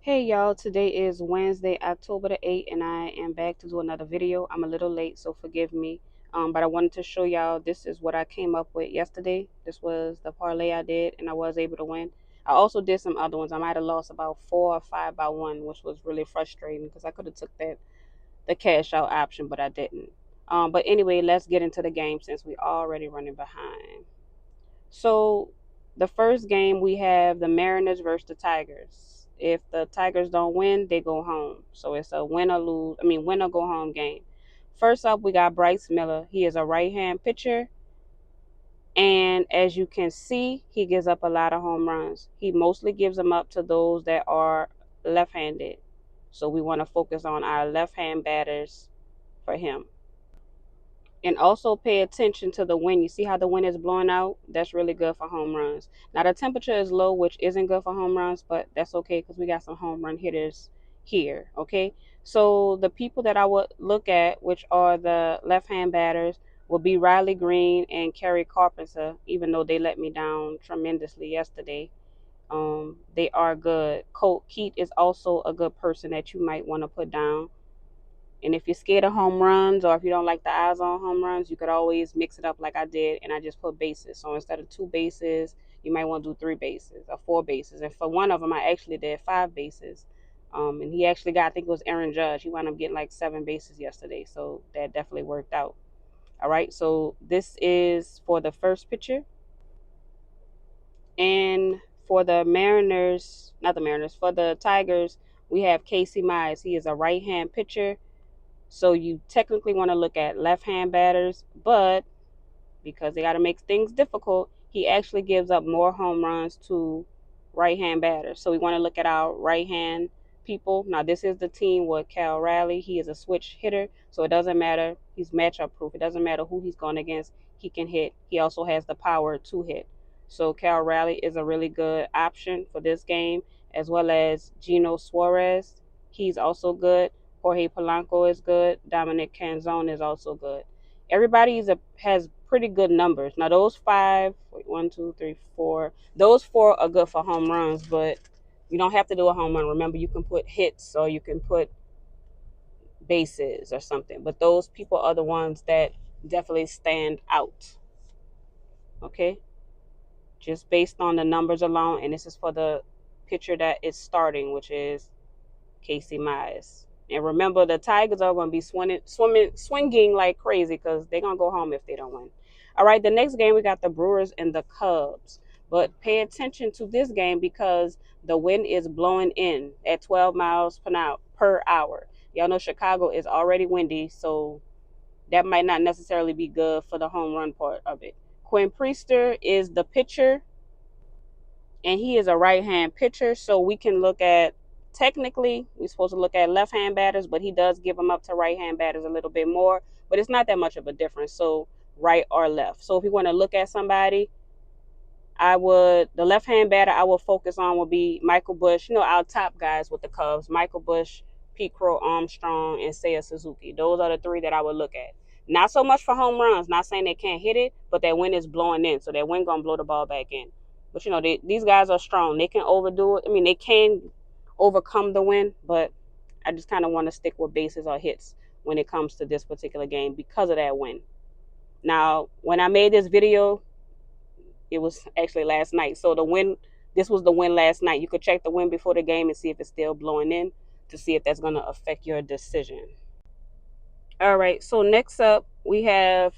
Hey y'all, today is Wednesday, October the 8th, and I am back to do another video. I'm a little late, so forgive me. But I wanted to show y'all this is what I came up with yesterday. This was the parlay I did, and I was able to win. I also did some other ones. I might have lost about 4 or 5 by one, which was really frustrating because I could have took the cash out option, but I didn't. But anyway, let's get into the game since we already running behind. So the first game we have the Mariners versus the Tigers. If the Tigers don't win, they go home. So it's a win or lose. Win or go home game. First up, we got Bryce Miller. He is a right-hand pitcher, and as you can see, he gives up a lot of home runs. He mostly gives them up to those that are left-handed. So we want to focus on our left-hand batters for him. And also pay attention to the wind. You see how the wind is blowing out? That's really good for home runs. Now the temperature is low, which isn't good for home runs, but that's okay because we got some home run hitters here. Okay, so the people that I would look at, which are the left-hand batters, will be Riley Green and Kerry Carpenter. Even though they let me down tremendously yesterday, they are good. Colt Keat is also a good person that you might want to put down. And if you're scared of home runs, or if you don't like the eyes on home runs, you could always mix it up like I did, and I just put bases. So instead of 2 bases, you might want to do 3 bases or 4 bases. And for one of them, I actually did 5 bases. And he actually got, I think it was Aaron Judge. He wound up getting like 7 bases yesterday. So that definitely worked out. All right. So this is for the first pitcher. And for the Mariners, not the Mariners, for the Tigers, we have Casey Mize. He is a right-hand pitcher. So you technically want to look at left-hand batters, but because they got to make things difficult, he actually gives up more home runs to right-hand batters. So we want to look at our right-hand people. Now this is the team with Cal Raleigh. He is a switch hitter, so it doesn't matter. He's matchup proof. It doesn't matter who he's going against. He can hit. He also has the power to hit. So Cal Raleigh is a really good option for this game, as well as Gino Suarez. He's also good. Jorge Polanco is good. Dominic Canzone is also good. Everybody has pretty good numbers. Now those 5, 1, 2, 3, 4, those 4 are good for home runs, but you don't have to do a home run. Remember, you can put hits or you can put bases or something. But those people are the ones that definitely stand out. Okay? Just based on the numbers alone, and this is for the pitcher that is starting, which is Casey Mize. And remember, the Tigers are going to be swinging like crazy because they're going to go home if they don't win. All right, the next game, we got the Brewers and the Cubs. But pay attention to this game because the wind is blowing in at 12 miles per hour. Y'all know Chicago is already windy, so that might not necessarily be good for the home run part of it. Quinn Priester is the pitcher, and he is a right-hand pitcher, so we can look at, technically, we're supposed to look at left-hand batters, but he does give them up to right-hand batters a little bit more, but it's not that much of a difference, so right or left. So if you want to look at somebody, the left-hand batter I will focus on will be Michael Busch, our top guys with the Cubs, Michael Busch, Pete Crow Armstrong, and Seiya Suzuki. Those are the 3 that I would look at. Not so much for home runs, not saying they can't hit it, but that wind is blowing in, so that wind going to blow the ball back in. But, these guys are strong. They can overdo it. They can overcome the wind, but I just kind of want to stick with bases or hits when it comes to this particular game because of that wind. Now, when I made this video, it was actually last night. So this was the wind last night. You could check the wind before the game and see if it's still blowing in to see if that's going to affect your decision. All right, so next up, we have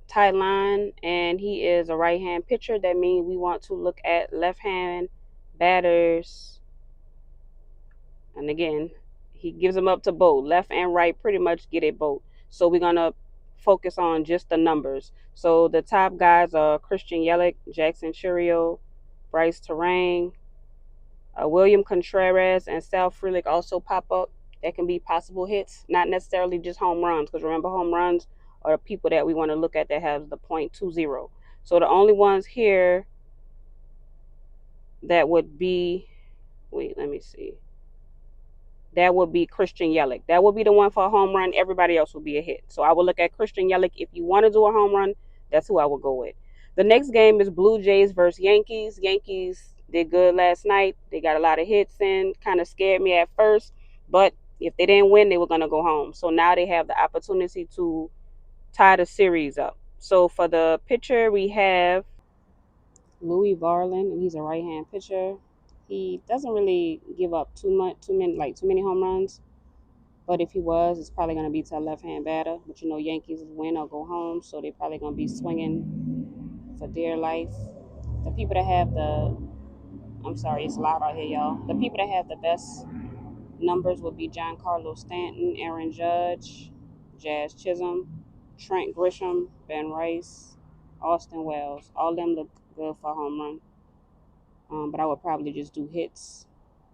Ty Line, and he is a right-hand pitcher. That means we want to look at left-hand batters. And again, he gives them up to both. Left and right pretty much get it both. So we're going to focus on just the numbers. So the top guys are Christian Yelich, Jackson Chourio, Bryce Terang, William Contreras, and Sal Frelick also pop up. That can be possible hits, not necessarily just home runs, because remember, home runs are people that we want to look at that have the .20. So the only ones here that would be, let me see. That would be Christian Yelich. That would be the one for a home run. Everybody else will be a hit. So I will look at Christian Yelich. If you want to do a home run, that's who I will go with. The next game is Blue Jays versus Yankees. Yankees did good last night. They got a lot of hits in. Kind of scared me at first, but if they didn't win, they were gonna go home. So now they have the opportunity to tie the series up. So for the pitcher, we have Louis Varlin, and he's a right-hand pitcher. He doesn't really give up too many home runs. But if he was, it's probably going to be to a left-hand batter. But you know, Yankees win or go home, so they're probably going to be swinging for dear life. The people that have I'm sorry, it's loud out here, y'all. The people that have the best numbers would be Giancarlo Stanton, Aaron Judge, Jazz Chisholm, Trent Grisham, Ben Rice, Austin Wells. All of them look good for a home run. But I would probably just do hits,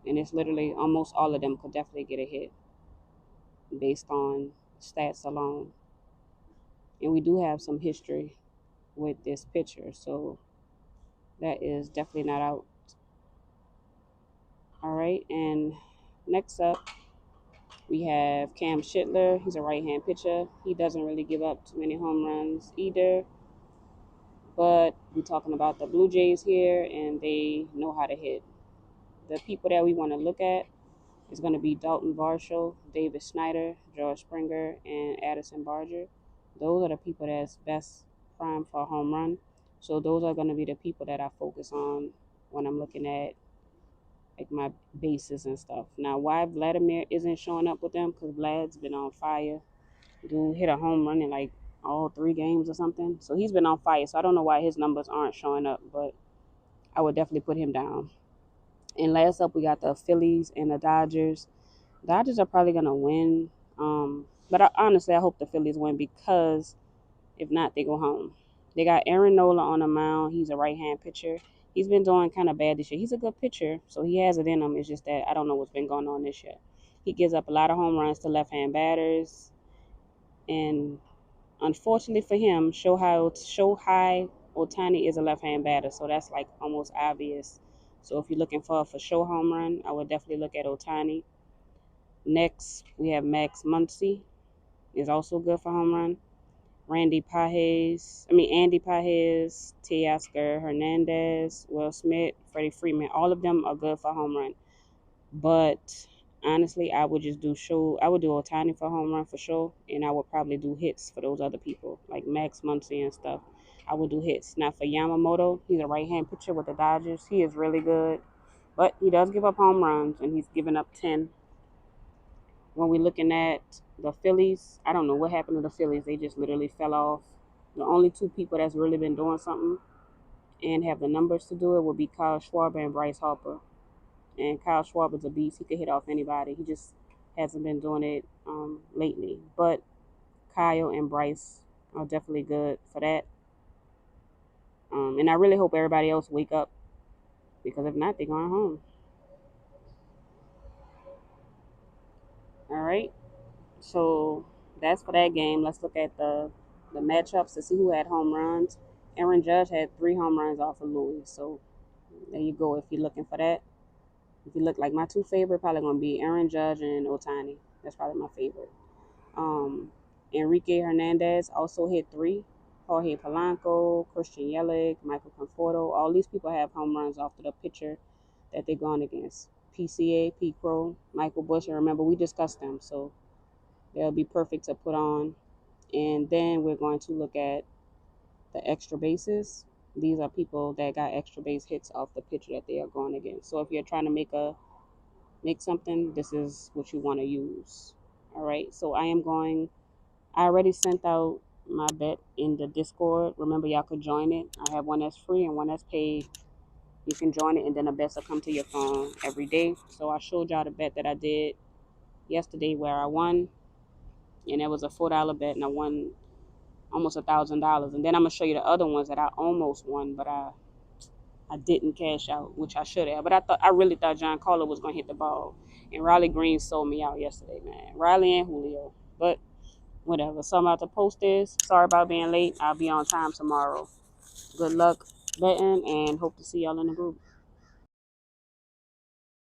and it's literally almost all of them could definitely get a hit based on stats alone. And we do have some history with this pitcher, so that is definitely not out. All right, and next up we have Cam Shitler. He's a right-hand pitcher. He doesn't really give up too many home runs either, but we're talking about the Blue Jays here, and they know how to hit. The people that we want to look at is going to be Dalton Varsho, David Snyder, George Springer, and Addison Barger. Those are the people that's best primed for a home run. So those are going to be the people that I focus on when I'm looking at like my bases and stuff. Now, why Vladimir isn't showing up with them? Because Vlad's been on fire. Dude hit a home run in like all 3 games or something. So he's been on fire. So I don't know why his numbers aren't showing up, but I would definitely put him down. And last up, we got the Phillies and the Dodgers. Dodgers are probably gonna win, but honestly, I hope the Phillies win because if not, they go home. They got Aaron Nola on the mound. He's a right-hand pitcher. He's been doing kind of bad this year. He's a good pitcher, so he has it in him. It's just that I don't know what's been going on this year. He gives up a lot of home runs to left-hand batters, and unfortunately for him, Shohei Ohtani is a left-hand batter, so that's like almost obvious. So if you're looking for a for show home run, I would definitely look at Ohtani. Next, we have Max Muncy, is also good for home run. Andy Pajes, Teoscar Hernandez, Will Smith, Freddie Freeman, all of them are good for home run. But honestly, I would do Ohtani for home run for sure, and I would probably do hits for those other people like Max Muncy and stuff. I would do hits. Now for Yamamoto, he's a right-hand pitcher with the Dodgers. He is really good, but he does give up home runs, and he's given up 10. When we're looking at the Phillies, I don't know what happened to the Phillies. They just literally fell off. The only 2 people that's really been doing something and have the numbers to do it would be Kyle Schwarber and Bryce Harper. And Kyle Schwarber's a beast. He could hit off anybody. He just hasn't been doing it lately. But Kyle and Bryce are definitely good for that. And I really hope everybody else wake up because if not, they're going home. All right. So that's for that game. Let's look at the matchups to see who had home runs. Aaron Judge had 3 home runs off of Louis. So there you go if you're looking for that. If you look like my 2 favorite, probably going to be Aaron Judge and Ohtani. That's probably my favorite. Enrique Hernandez also hit 3. Jorge Polanco, Christian Yelich, Michael Conforto. All these people have home runs off of the pitcher that they're going against. PCA, Pete Crow, Michael Bush. And remember, we discussed them. So they'll be perfect to put on. And then we're going to look at the extra bases. These are people that got extra base hits off the pitcher that they are going against. So if you're trying to make something, this is what you want to use. All right. So I already sent out my bet in the Discord. Remember, y'all could join it. I have one that's free and one that's paid. You can join it, and then the bets will come to your phone every day. So I showed y'all the bet that I did yesterday where I won, and it was a $4 bet, and I won almost $1,000. And then I'm gonna show you the other ones that I almost won, but I didn't cash out, which I should have. But I really thought Giancarlo was gonna hit the ball, and Riley Green sold me out yesterday, man. Riley and Julio, but whatever. So I'm about to post this. Sorry about being late. I'll be on time tomorrow. Good luck betting, and hope to see y'all in the group.